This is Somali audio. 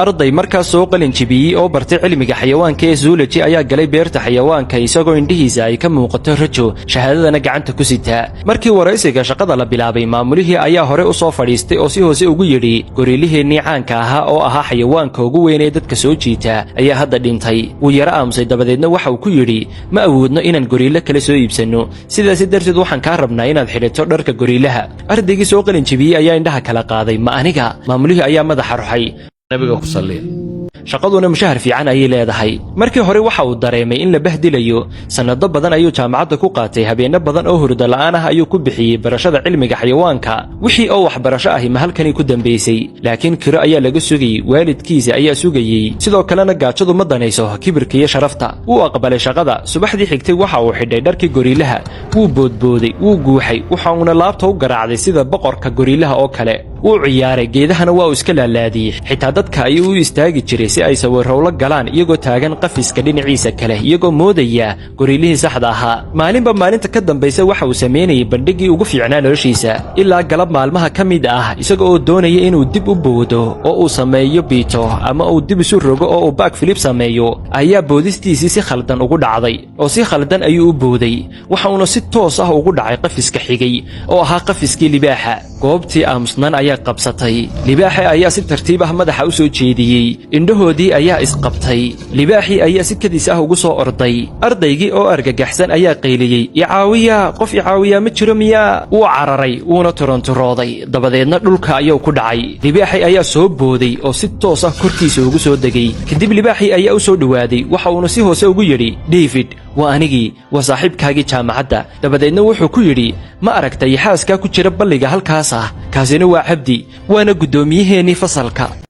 arday markaas soo qalin jibiyay oo bartay cilmiga xayawaanka ee zoology ayaa galay beerta xayawaanka isagoo indhihiisa ay ka muuqato rajo shahaadadana gacanta ku sitaa markii waraysiga shaqada la bilaabay maamulihii ayaa hore u soo fadhiistay oo si hoose ugu yidhi goriiliheenii caanka ahaa oo ahaa xayawaanka ugu weyn ee dadka soo jiita ayaa hadda dhintay wuu yara aamusay dabadeedna waxa uu ku yidhi ma awoodno inaan goriilo kale soo iibsanno sidaas darteed waxaan kaa rabnaa inaad xidhato dharka goriilaha ardaygii soo qalin jibiyey ayaa indhaha kala qaaday ma aniga maamulihii ayaa madaxa ruxay nabiga ku salliya shaqaduna mushahar fiican ayay leedahay markii hore waxa uu dareemay in la bahdilayo sanado badan ayuu jaamacadda ku qaatay habeenno badan oo hurdo la'aan ah ayuu ku bixiyey barashada cilmiga xayawaanka wixii oo waxbarasho ahi ma halkani ku dambaysay laakiin kiro ayaa laga sugayey waalidkiisa ayaa sugayey sidoo kalena gaajadu ma danayso kibirka iyo sharafta wuu aqbalay shaqada subaxdii xigtay waxa uu xidhay dharkii goriilaha wuu boodbooday wuu guuxay waxauna laabta u garaacday sida boqorka goriilaha oo kale wuu ciyaaray geedahana waa uu iska laalaadiyey xitaa dadka ayuu u istaagi jiray si ay sawirrowlo galaan iyagoo taagan qafiska dhinaciisa kale iyagoo moodaya goriilihii saxda ahaa maalinba maalinta ka dambaysa waxa uu samaynayay bandhigii ugu fiicnaa noloshiisa ilaa galab maalmaha ka mid ah isaga oo doonaya inuu dib u boodo oo uu sameeyo biito ama uu dib isu rogo oo uu back flip sameeyo ayaa boodistiisii si khaldan ugu dhacday oo si khaldan ayuu u booday waxauna si toos ah ugu dhacay qafiska xigay oo ahaa qafiskii libaaxa goobtii aamusnaan ayaa qabsatay libaaxi ayaa si tartiib ah madaxa u soo jeediyey indhahoodii ayaa isqabtay libaaxii ayaa si kadis ah ugu soo orday ardaygii oo argagaxsan ayaa qayliyey icaawiya qof icaawiya ma jiro miyaa wuu cararay wuuna turanturooday dabadeedna dhulka ayuu ku dhacay libaaxi ayaa soo booday oo si toos ah korkiisa ugu soo degay kadib libaaxii ayaa u soo dhowaaday waxa uuna si hoose ugu yidhi David waa anigii waa saaxiibkaagii jaamacadda dabadeedna wuxuu ku yidhi ma aragtay xaaskaa ku jira balliga halkaas ah kaasina waa cabdi waana guddoomiyaheenii fasalka